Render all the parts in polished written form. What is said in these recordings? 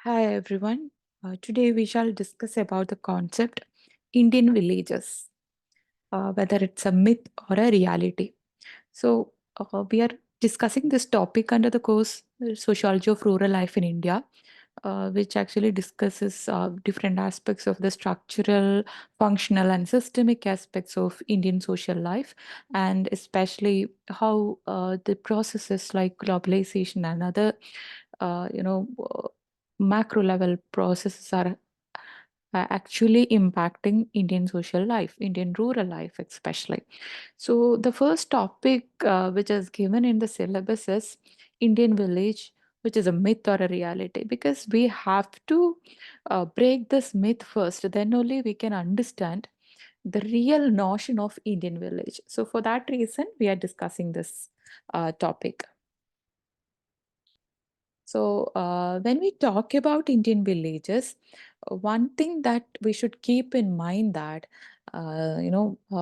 Hi everyone. Today we shall discuss about the concept Indian villages, whether it's a myth or a reality. We are discussing this topic under the course Sociology of Rural Life in India, which actually discusses different aspects of the structural, functional, and systemic aspects of Indian social life, and especially how the processes like globalization and other, macro level processes are actually impacting Indian social life, Indian rural life especially. So the first topic which is given in the syllabus is Indian village, which is a myth or a reality, because we have to break this myth first, then only we can understand the real notion of Indian village. So for that reason, we are discussing this topic. When we talk about Indian villages, one thing that we should keep in mind that,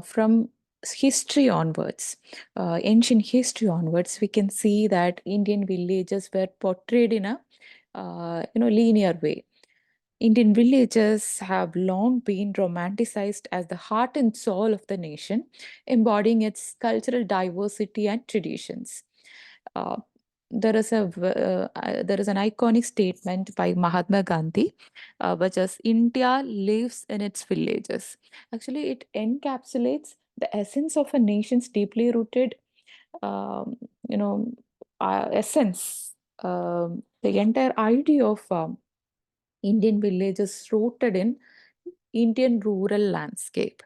from history onwards, ancient history onwards, we can see that Indian villages were portrayed in a, linear way. Indian villages have long been romanticized as the heart and soul of the nation, embodying its cultural diversity and traditions. Uh, there is an iconic statement by Mahatma Gandhi, which is India lives in its villages. Actually, it encapsulates the essence of a nation's deeply rooted, um, you know, essence. The entire idea of Indian villages rooted in Indian rural landscape.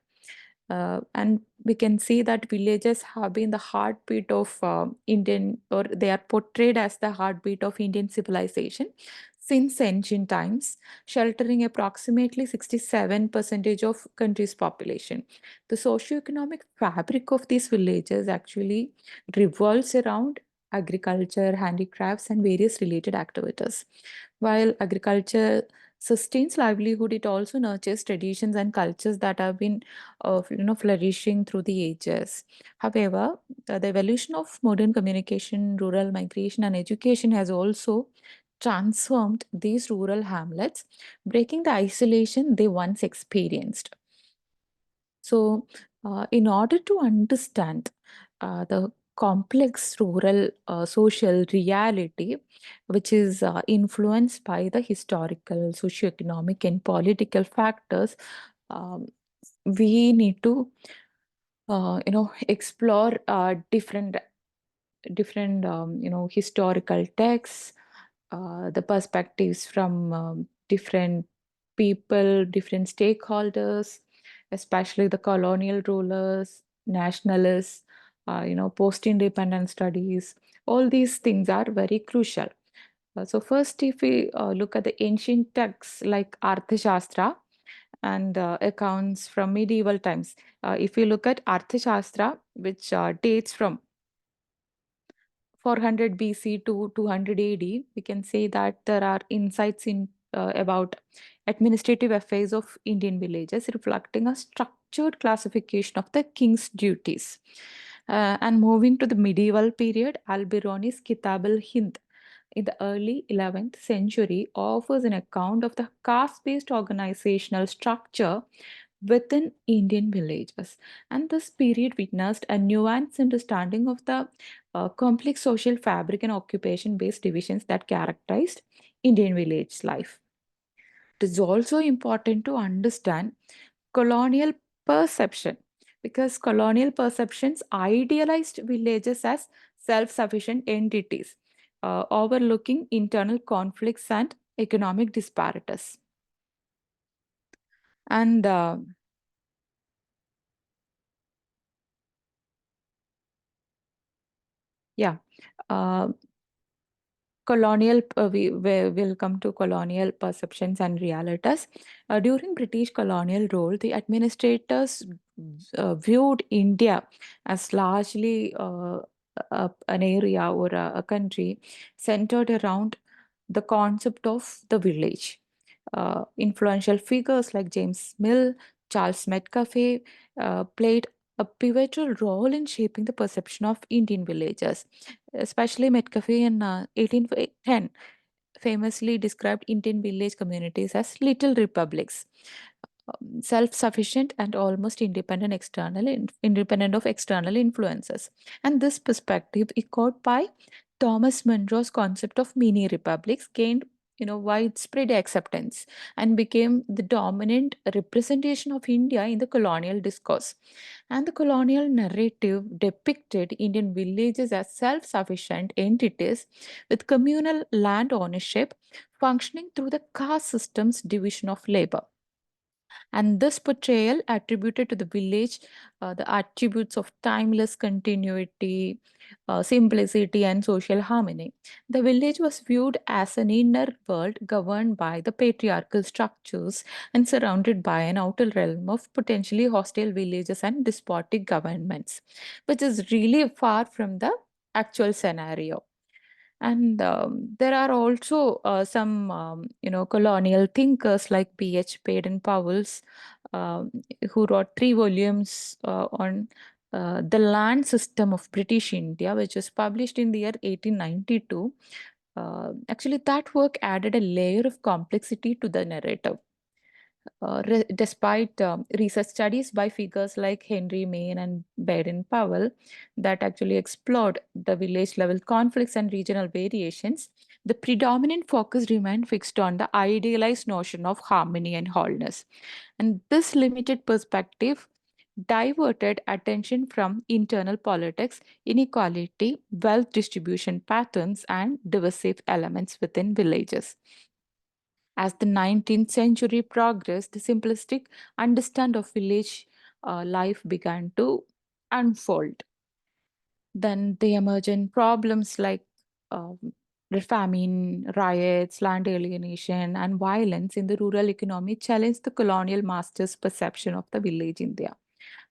And we can see that villages have been the heartbeat of Indian, or they are portrayed as the heartbeat of Indian civilization since ancient times, sheltering approximately 67% of country's population. The socio-economic fabric of these villages actually revolves around agriculture, handicrafts, and various related activities. While agriculture sustains livelihood, it also nurtures traditions and cultures that have been flourishing through the ages. However, the evolution of modern communication, rural migration, and education has also transformed these rural hamlets, breaking the isolation they once experienced. In order to understand the complex rural social reality, which is influenced by the historical, socioeconomic, and political factors, um, we need to, explore different historical texts, the perspectives from different people, different stakeholders, especially the colonial rulers, nationalists, post-independence studies. All these things are very crucial. First, if we look at the ancient texts like Arthashastra and accounts from medieval times, if you look at Arthashastra, which dates from 400 BC to 200 AD, we can say that there are insights in about administrative affairs of Indian villages, reflecting a structured classification of the king's duties. And moving to the medieval period, Al-Biruni's Kitab al-Hind in the early 11th century offers an account of the caste-based organizational structure within Indian villages. And this period witnessed a nuanced understanding of the complex social fabric and occupation based divisions that characterized Indian village life. It is also important to understand colonial perception, because colonial perceptions idealized villages as self sufficient entities, overlooking internal conflicts and economic disparities. And yeah, uh, we will come to colonial perceptions and realities. During British colonial rule, the administrators viewed India as largely an area or a country centered around the concept of the village. Influential figures like James Mill, Charles Metcalfe played a pivotal role in shaping the perception of Indian villages, especially Metcalfe in 1810 famously described Indian village communities as little republics, self-sufficient and almost independent of external influences. And this perspective, echoed by Thomas Monroe's concept of mini republics, gained widespread acceptance and became the dominant representation of India in the colonial discourse. And the colonial narrative depicted Indian villages as self-sufficient entities with communal land ownership functioning through the caste system's division of labor. And this portrayal attributed to the village the attributes of timeless continuity, simplicity, and social harmony. The village was viewed as an inner world governed by the patriarchal structures and surrounded by an outer realm of potentially hostile villages and despotic governments, which is really far from the actual scenario. And there are also some, colonial thinkers like B.H. Baden Powell's, um, who wrote 3 volumes on the land system of British India, which was published in the year 1892. Actually, that work added a layer of complexity to the narrative. Despite research studies by figures like Henry Main and Baden Powell that actually explored the village level conflicts and regional variations, the predominant focus remained fixed on the idealized notion of harmony and wholeness. And this limited perspective diverted attention from internal politics, inequality, wealth distribution patterns, and divisive elements within villages. As the 19th century progressed, the simplistic understand of village life began to unfold. Then the emergent problems like um, famine, riots, land alienation, and violence in the rural economy challenged the colonial masters' perception of the village India.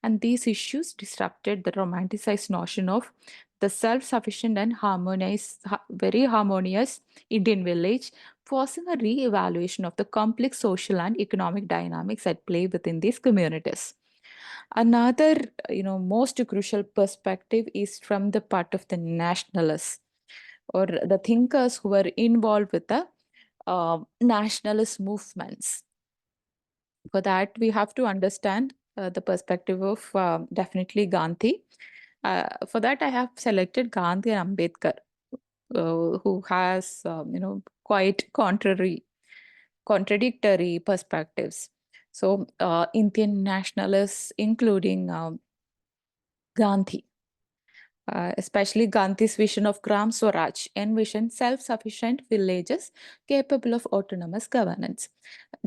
And these issues disrupted the romanticized notion of the self-sufficient and very harmonious Indian village, forcing a re-evaluation of the complex social and economic dynamics at play within these communities. Another, most crucial perspective is from the part of the nationalists or the thinkers who were involved with the nationalist movements. For that, we have to understand the perspective of definitely Gandhi. For that, I have selected Gandhi and Ambedkar, who has quite contradictory perspectives. So, Indian nationalists, including Gandhi, especially Gandhi's vision of Gram Swaraj, envisioned self-sufficient villages capable of autonomous governance.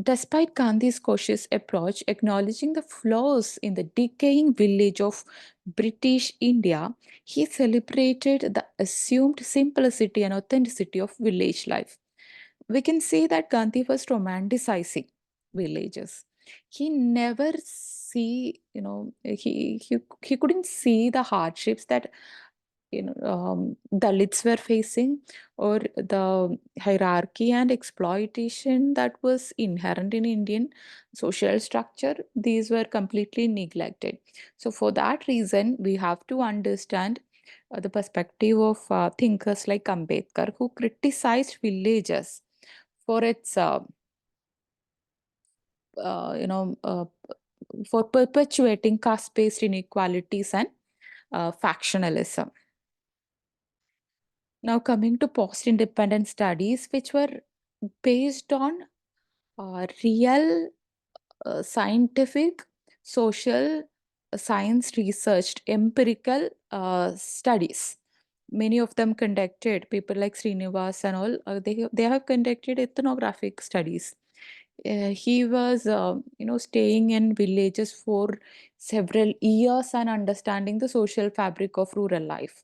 Despite Gandhi's cautious approach, acknowledging the flaws in the decaying village of British India, he celebrated the assumed simplicity and authenticity of village life. We can say that Gandhi was romanticizing villages. He never he couldn't see the hardships that Dalits were facing, or the hierarchy and exploitation that was inherent in Indian social structure. These were completely neglected. So, for that reason, we have to understand the perspective of thinkers like Ambedkar, who criticized villages for its, uh, you know, uh, for perpetuating caste-based inequalities and factionalism. Now, coming to post independent studies, which were based on real scientific, social, science researched, empirical studies. Many of them conducted, people like Srinivas and all, they have conducted ethnographic studies. He was, staying in villages for several years and understanding the social fabric of rural life.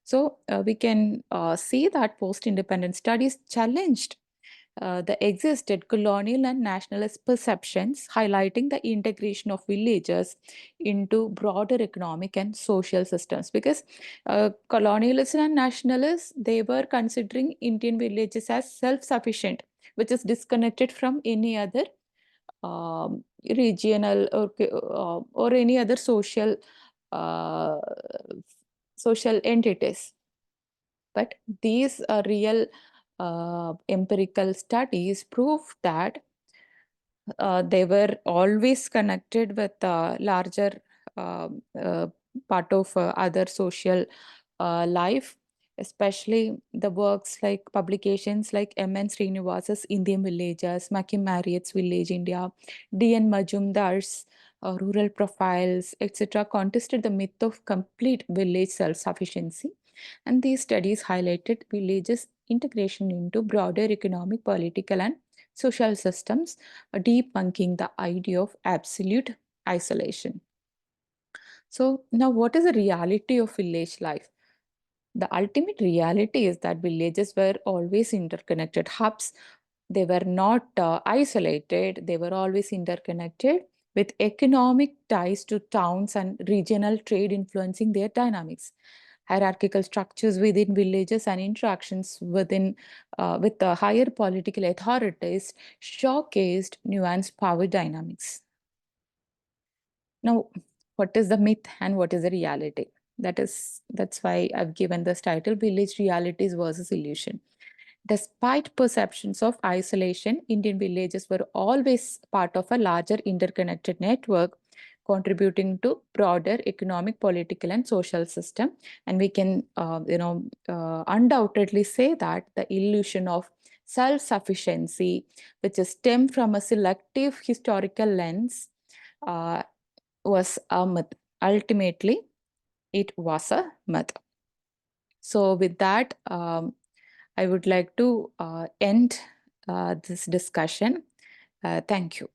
So we can see that post-independent studies challenged the existed colonial and nationalist perceptions, highlighting the integration of villages into broader economic and social systems. Because colonialists and nationalists, they were considering Indian villages as self-sufficient, which is disconnected from any other regional or any other uh, social entities. But these are real empirical studies prove that they were always connected with larger part of other social life, especially the works like publications like M.N. Srinivasa's Indian Villages, Makim Marriott's Village India, D.N. Majumdar's Rural Profiles, etc., contested the myth of complete village self-sufficiency. And these studies highlighted villages' integration into broader economic, political, and social systems, debunking the idea of absolute isolation. So, now what is the reality of village life? The ultimate reality is that villages were always interconnected hubs. They were not isolated, they were always interconnected with economic ties to towns and regional trade influencing their dynamics. Hierarchical structures within villages and interactions with the higher political authorities showcased nuanced power dynamics. Now, what is the myth and what is the reality? That's why I've given this title Village Realities versus Illusion. Despite perceptions of isolation, Indian villages were always part of a larger interconnected network contributing to broader economic, political, and social system. And we can, undoubtedly say that the illusion of self-sufficiency, which is stemmed from a selective historical lens, uh, was a myth. Ultimately, it was a myth. So, with that, I would like to end this discussion. Thank you.